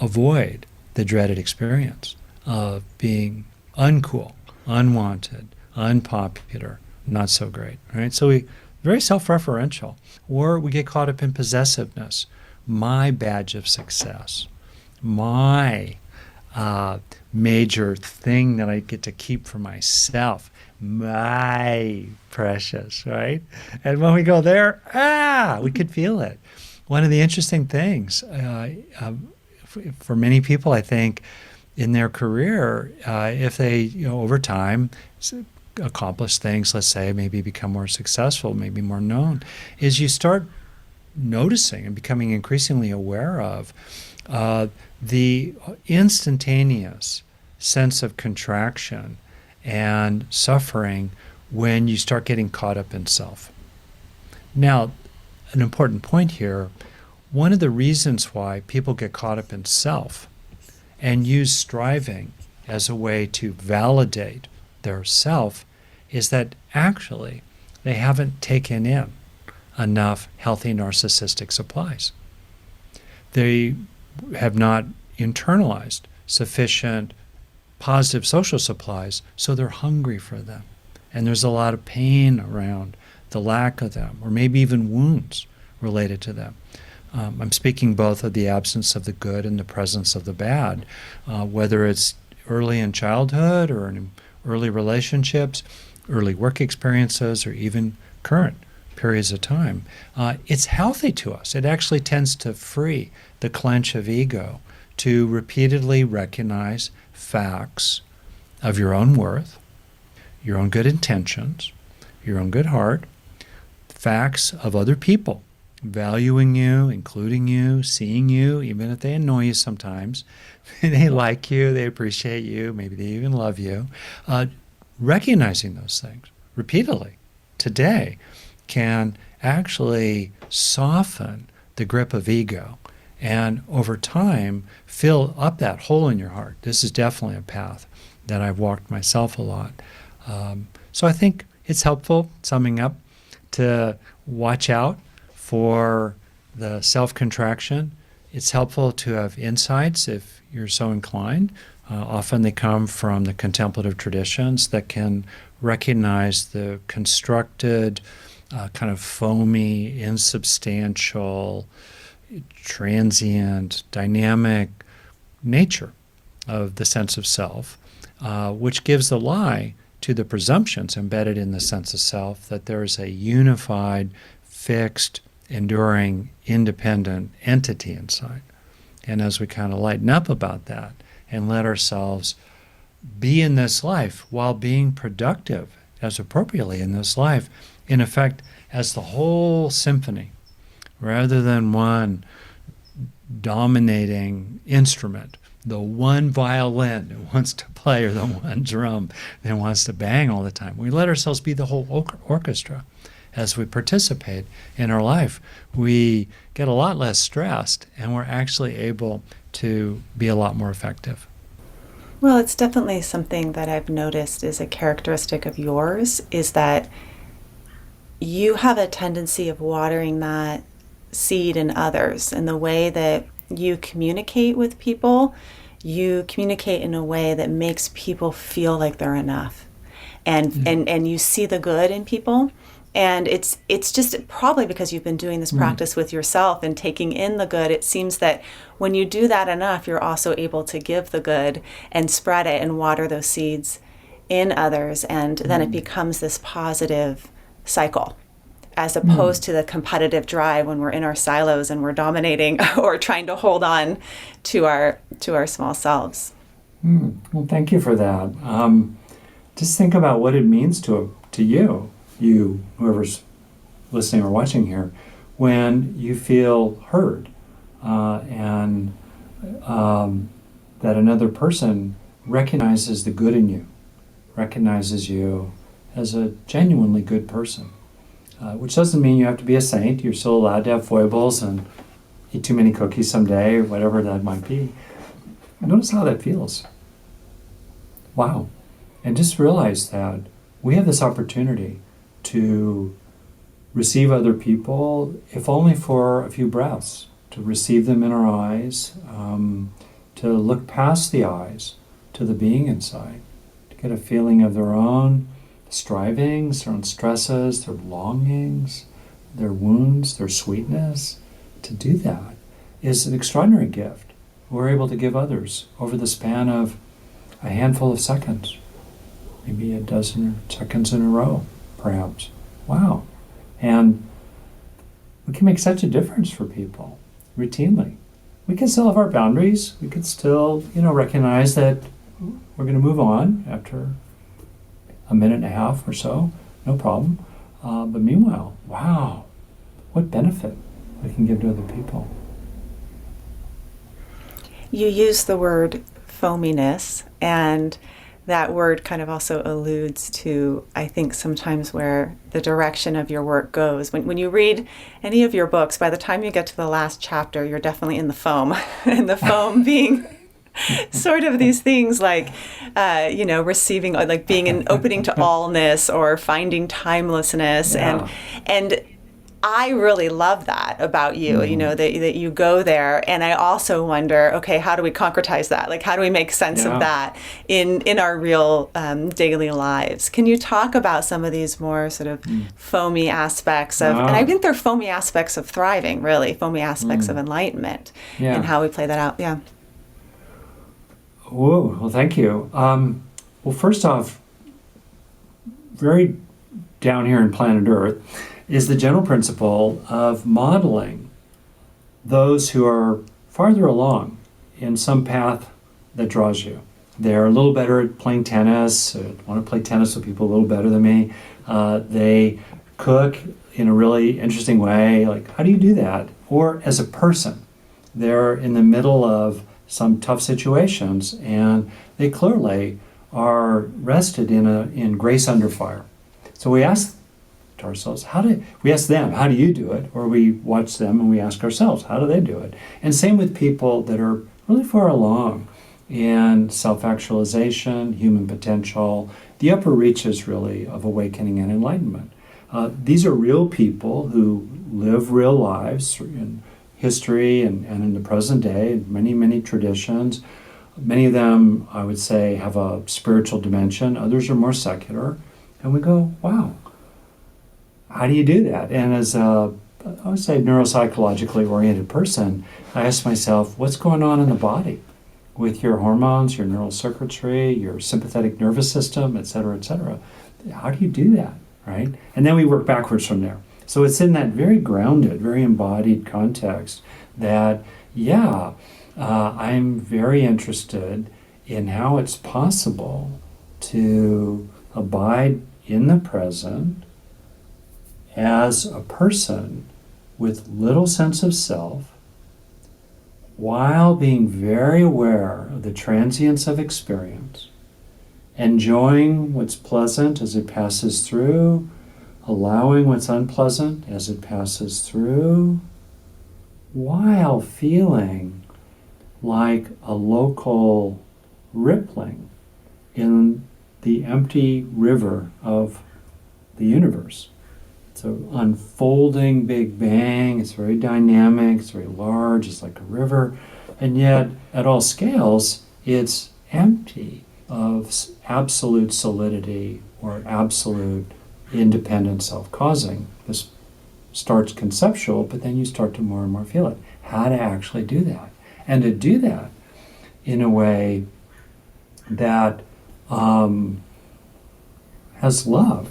avoid the dreaded experience of being uncool, unwanted, unpopular, not so great, right? So we very self-referential. Or we get caught up in possessiveness. My badge of success, my major thing that I get to keep for myself, my precious, right? And when we go there, we could feel it. One of the interesting things for many people, I think, in their career, if they, over time, accomplish things, let's say, maybe become more successful, maybe more known, is you start noticing and becoming increasingly aware of the instantaneous sense of contraction and suffering when you start getting caught up in self. Now, an important point here, one of the reasons why people get caught up in self and use striving as a way to validate their self is that actually they haven't taken in enough healthy narcissistic supplies. They have not internalized sufficient positive social supplies, so they're hungry for them. And there's a lot of pain around the lack of them, or maybe even wounds related to them. I'm speaking both of the absence of the good and the presence of the bad, whether it's early in childhood or in early relationships, early work experiences, or even current periods of time. It's healthy to us. It actually tends to free the clench of ego to repeatedly recognize facts of your own worth, your own good intentions, your own good heart, facts of other people, valuing you, including you, seeing you, even if they annoy you sometimes. They like you, they appreciate you, maybe they even love you. Recognizing those things repeatedly today can actually soften the grip of ego and over time fill up that hole in your heart. This is definitely a path that I've walked myself a lot. So I think it's helpful, summing up, to watch out for the self-contraction. It's helpful to have insights if you're so inclined. Often they come from the contemplative traditions that can recognize the constructed, kind of foamy, insubstantial, transient, dynamic nature of the sense of self, which gives the lie to the presumptions embedded in the sense of self that there is a unified, fixed, enduring, independent entity inside. And as we kind of lighten up about that and let ourselves be in this life while being productive as appropriately in this life, in effect, as the whole symphony, rather than one dominating instrument, the one violin that wants to play or the one drum that wants to bang all the time. We let ourselves be the whole orchestra. As we participate in our life, we get a lot less stressed and we're actually able to be a lot more effective. Well, it's definitely something that I've noticed is a characteristic of yours, is that you have a tendency of watering that seed in others. And the way that you communicate with people, you communicate in a way that makes people feel like they're enough. And you see the good in people. And it's just probably because you've been doing this practice with yourself and taking in the good. It seems that when you do that enough, you're also able to give the good and spread it and water those seeds in others. And then it becomes this positive cycle, as opposed to the competitive drive when we're in our silos and we're dominating or trying to hold on to our small selves. Well, thank you for that. Just think about what it means to you, whoever's listening or watching here, when you feel heard and that another person recognizes the good in you, recognizes you as a genuinely good person. Which doesn't mean you have to be a saint. You're still allowed to have foibles and eat too many cookies someday, or whatever that might be. Notice how that feels. Wow. And just realize that we have this opportunity to receive other people, if only for a few breaths, to receive them in our eyes, to look past the eyes to the being inside, to get a feeling of their own strivings, their own stresses, their longings, their wounds, their sweetness. To do that is an extraordinary gift we're able to give others over the span of a handful of seconds, maybe a dozen seconds in a row, perhaps. Wow. And we can make such a difference for people routinely. We can still have our boundaries. We can still, recognize that we're going to move on after a minute and a half or so, no problem. But meanwhile, wow, what benefit we can give to other people. You use the word foaminess, and that word kind of also alludes to, I think, sometimes where the direction of your work goes. When you read any of your books, by the time you get to the last chapter, you're definitely in the foam, and the foam being sort of these things like, receiving, like being an opening to allness or finding timelessness. Yeah. And I really love that about you, that you go there. And I also wonder, okay, how do we concretize that? Like, how do we make sense of that in our real daily lives? Can you talk about some of these more sort of foamy aspects of, and I think they're foamy aspects of thriving, really, foamy aspects of enlightenment, and how we play that out? Yeah. Whoa, well, thank you. Well, first off, very down here in planet Earth, is the general principle of modeling those who are farther along in some path that draws you. They're a little better at playing tennis, want to play tennis with people a little better than me. They cook in a really interesting way. Like, how do you do that? Or as a person, they're in the middle of some tough situations, and they clearly are rested in grace under fire. So we ask ourselves, we ask them, how do you do it? Or we watch them and we ask ourselves, how do they do it? And same with people that are really far along in self-actualization, human potential, the upper reaches really of awakening and enlightenment. These are real people who live real lives in history and in the present day, many, many traditions. Many of them, I would say, have a spiritual dimension. Others are more secular. And we go, wow, how do you do that? And as a, I would say, neuropsychologically oriented person, I ask myself, what's going on in the body with your hormones, your neural circuitry, your sympathetic nervous system, et cetera, et cetera? How do you do that, right? And then we work backwards from there. So it's in that very grounded, very embodied context that, I'm very interested in how it's possible to abide in the present as a person with little sense of self, while being very aware of the transience of experience, enjoying what's pleasant as it passes through, allowing what's unpleasant as it passes through, while feeling like a local rippling in the empty river of the universe. It's an unfolding Big Bang. It's very dynamic. It's very large. It's like a river. And yet, at all scales, it's empty of absolute solidity or absolute independent self-causing. This starts conceptual, but then you start to more and more feel it. How to actually do that. And to do that in a way that has love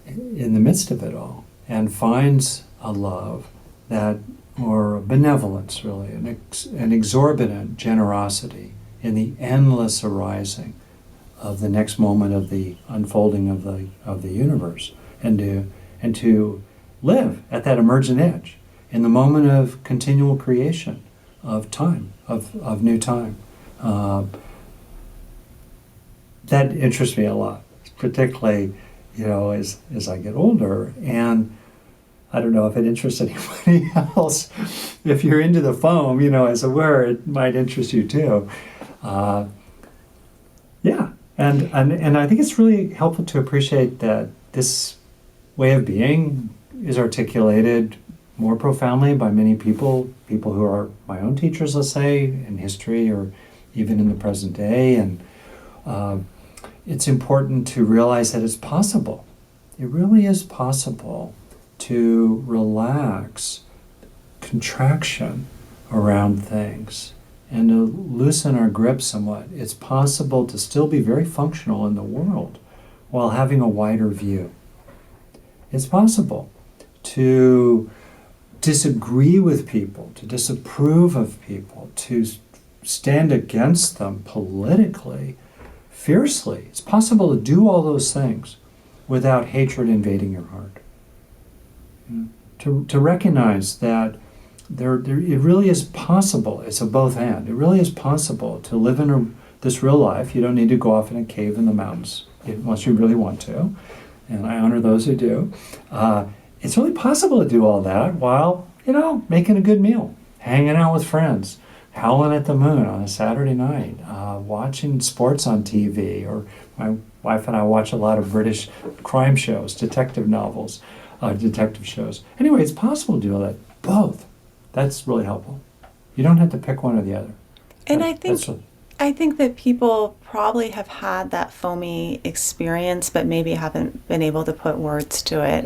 in the midst of it all, and finds a love that, or benevolence really, an exorbitant generosity in the endless arising of the next moment of the unfolding of the universe, and to live at that emergent edge in the moment of continual creation of time, of new time. That interests me a lot, particularly as I get older. And I don't know if it interests anybody else. If you're into the foam, as it were, it might interest you too. And I think it's really helpful to appreciate that this way of being is articulated more profoundly by many people who are my own teachers, let's say, in history or even in the present day. And it's important to realize that it's possible. It really is possible to relax contraction around things and to loosen our grip somewhat. It's possible to still be very functional in the world while having a wider view. It's possible to disagree with people, to disapprove of people, to stand against them politically, fiercely. It's possible to do all those things without hatred invading your heart. To recognize that it really is possible. It's a both and. It really is possible to live in this real life. You don't need to go off in a cave in the mountains unless you really want to, and I honor those who do. It's really possible to do all that while, making a good meal, hanging out with friends, howling at the moon on a Saturday night, watching sports on TV, or my wife and I watch a lot of British crime shows, detective novels, detective shows. Anyway, it's possible to do all that. Both. That's really helpful. You don't have to pick one or the other. And I think that people probably have had that foamy experience, but maybe haven't been able to put words to it.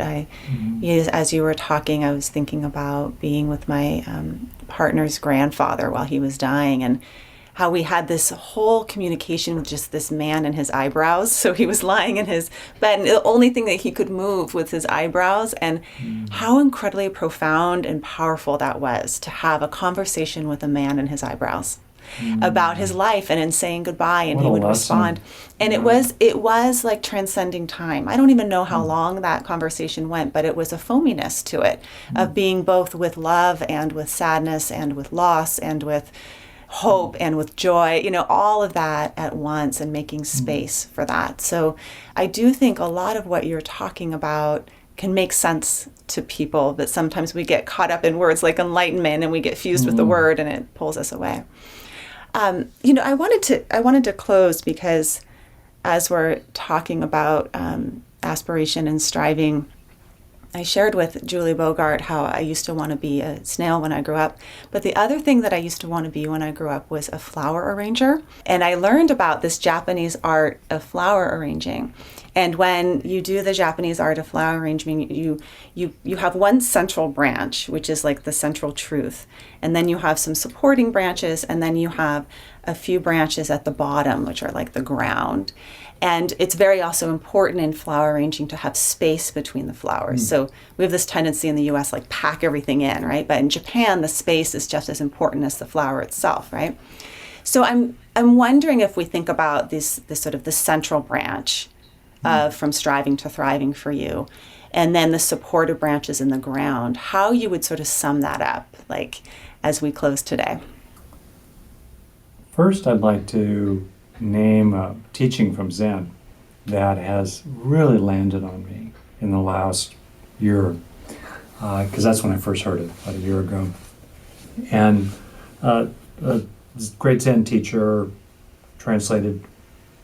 As you were talking, I was thinking about being with my partner's grandfather while he was dying, and how we had this whole communication with just this man and his eyebrows. So he was lying in his bed, and the only thing that he could move was his eyebrows, and how incredibly profound and powerful that was to have a conversation with a man and his eyebrows about his life and in saying goodbye, and What he a would lesson. respond. And it was like transcending time. I don't even know how long that conversation went, but it was a foaminess to it of being both with love and with sadness and with loss and with hope and with joy, all of that at once, and making space for that. So I do think a lot of what you're talking about can make sense to people, but sometimes we get caught up in words like enlightenment and we get fused with the word and it pulls us away. I wanted to close because as we're talking about aspiration and striving, I shared with Julie Bogart how I used to want to be a snail when I grew up. But the other thing that I used to want to be when I grew up was a flower arranger. And I learned about this Japanese art of flower arranging. And when you do the Japanese art of flower arranging, you have one central branch, which is like the central truth. And then you have some supporting branches, and then you have a few branches at the bottom, which are like the ground. And it's very also important in flower arranging to have space between the flowers. So we have this tendency in the US, like pack everything in, right? But in Japan, the space is just as important as the flower itself, right? So I'm wondering if we think about this sort of the central branch of from striving to thriving for you, and then the supportive branches in the ground, how you would sort of sum that up, like as we close today. First, I'd like to name a teaching from Zen that has really landed on me in the last year, because that's when I first heard it, about a year ago. And a great Zen teacher, translated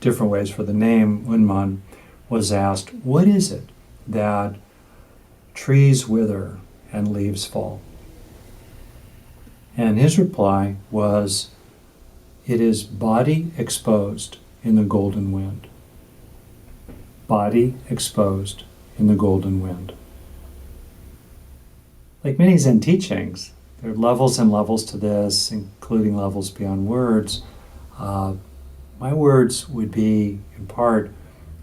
different ways for the name, Unman, was asked, what is it that trees wither and leaves fall? And his reply was, it is body exposed in the golden wind. Body exposed in the golden wind. Like many Zen teachings, there are levels and levels to this, including levels beyond words. My words would be, in part,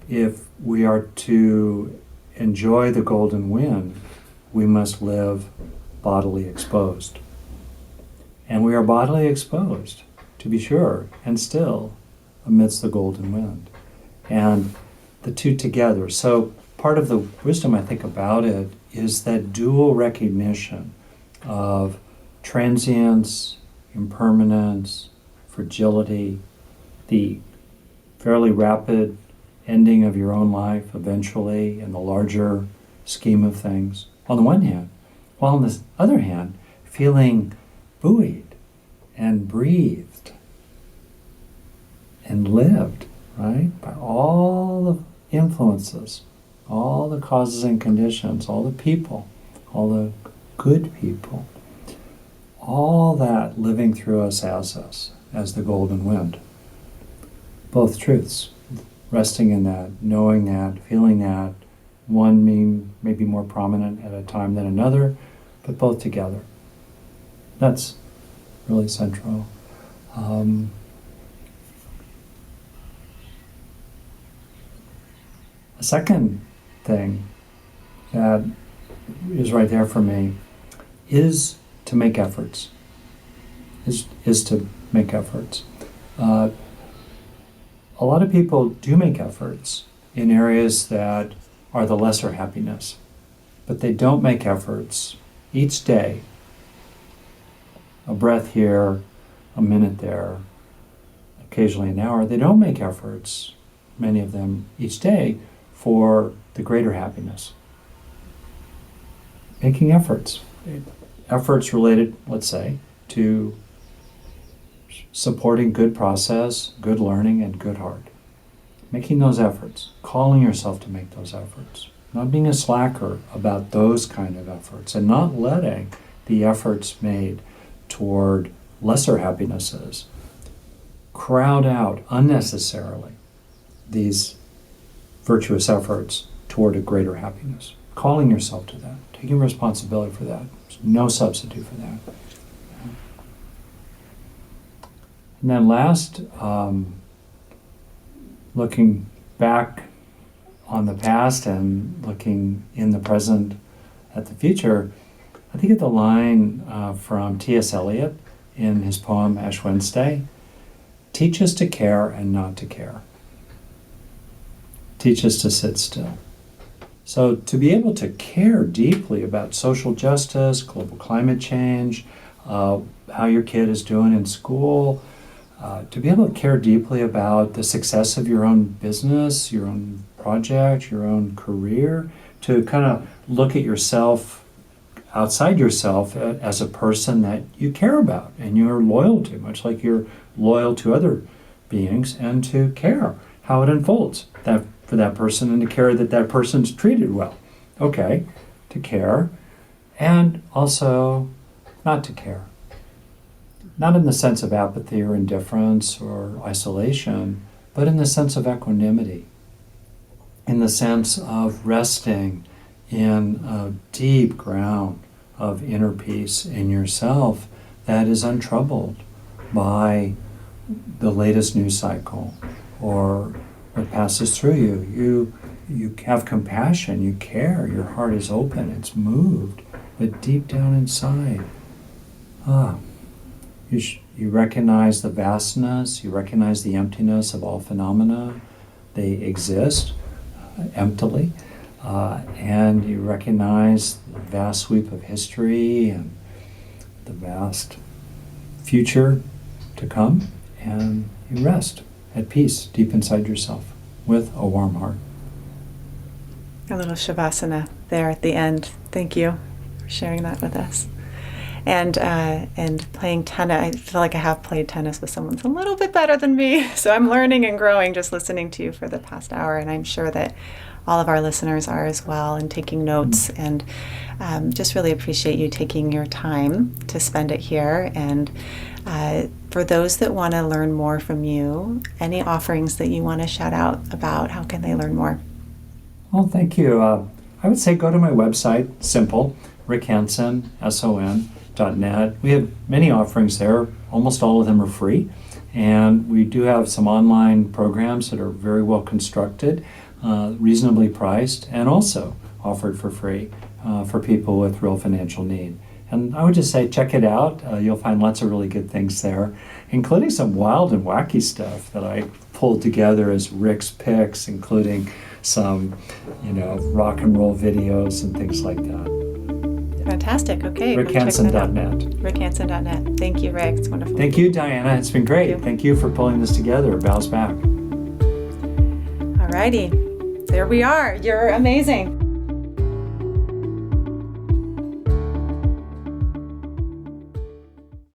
if we are to enjoy the golden wind, we must live bodily exposed. And we are bodily exposed, to be sure, and still amidst the golden wind. And the two together. So part of the wisdom I think about it is that dual recognition of transience, impermanence, fragility, the fairly rapid ending of your own life eventually in the larger scheme of things, on the one hand, while on the other hand, feeling buoyed and breathed and lived, right, by all the influences, all the causes and conditions, all the people all the good people, all that living through us as the golden wind. Both truths, resting in that, knowing that, feeling that, one being maybe more prominent at a time than another, but both together. That's really central. A second thing that is right there for me is to make efforts. Is to make efforts. A lot of people do make efforts in areas that are the lesser happiness, but they don't make efforts each day. A breath here, a minute there, occasionally an hour. They don't make efforts, many of them each day, for the greater happiness. Making efforts related, let's say, to supporting good process, good learning, and good heart. Making those efforts, calling yourself to make those efforts, not being a slacker about those kind of efforts, and not letting the efforts made toward lesser happinesses crowd out unnecessarily these virtuous efforts toward a greater happiness. Calling yourself to that, taking responsibility for that. There's no substitute for that. And then last, looking back on the past and looking in the present at the future, I think of the line from T.S. Eliot in his poem Ash Wednesday, teach us to care and not to care. Teach us to sit still. So to be able to care deeply about social justice, global climate change, how your kid is doing in school, to be able to care deeply about the success of your own business, your own project, your own career, to kind of look at yourself outside yourself as a person that you care about and you're loyal to, much like you're loyal to other beings, and to care how it unfolds that for that person and to care that that person's treated well. Okay, to care, and also not to care. Not in the sense of apathy or indifference or isolation, but in the sense of equanimity, in the sense of resting in a deep ground of inner peace in yourself that is untroubled by the latest news cycle or what passes through you. You have compassion, you care, your heart is open, it's moved, but deep down inside, you recognize the vastness, you recognize the emptiness of all phenomena. They exist emptily, and you recognize the vast sweep of history and the vast future to come, and you rest at peace deep inside yourself with a warm heart. A little shavasana there at the end. Thank you for sharing that with us. And playing tennis. I feel like I have played tennis with someone who's a little bit better than me. So I'm learning and growing just listening to you for the past hour. And I'm sure that all of our listeners are as well, and taking notes. And just really appreciate you taking your time to spend it here. And for those that want to learn more from you, any offerings that you want to shout out about, how can they learn more? Well, thank you. I would say go to my website, simple, Rick Hanson, SON.net. We have many offerings there. Almost all of them are free. And we do have some online programs that are very well constructed, reasonably priced, and also offered for free for people with real financial need. And I would just say check it out. You'll find lots of really good things there, including some wild and wacky stuff that I pulled together as Rick's picks, including some, rock and roll videos and things like that. Fantastic. Okay. RickHanson.net. RickHanson.net. Thank you, Rick. It's wonderful. Thank you, Diana. It's been great. Thank you for pulling this together. Bows back. Alrighty. There we are. You're amazing.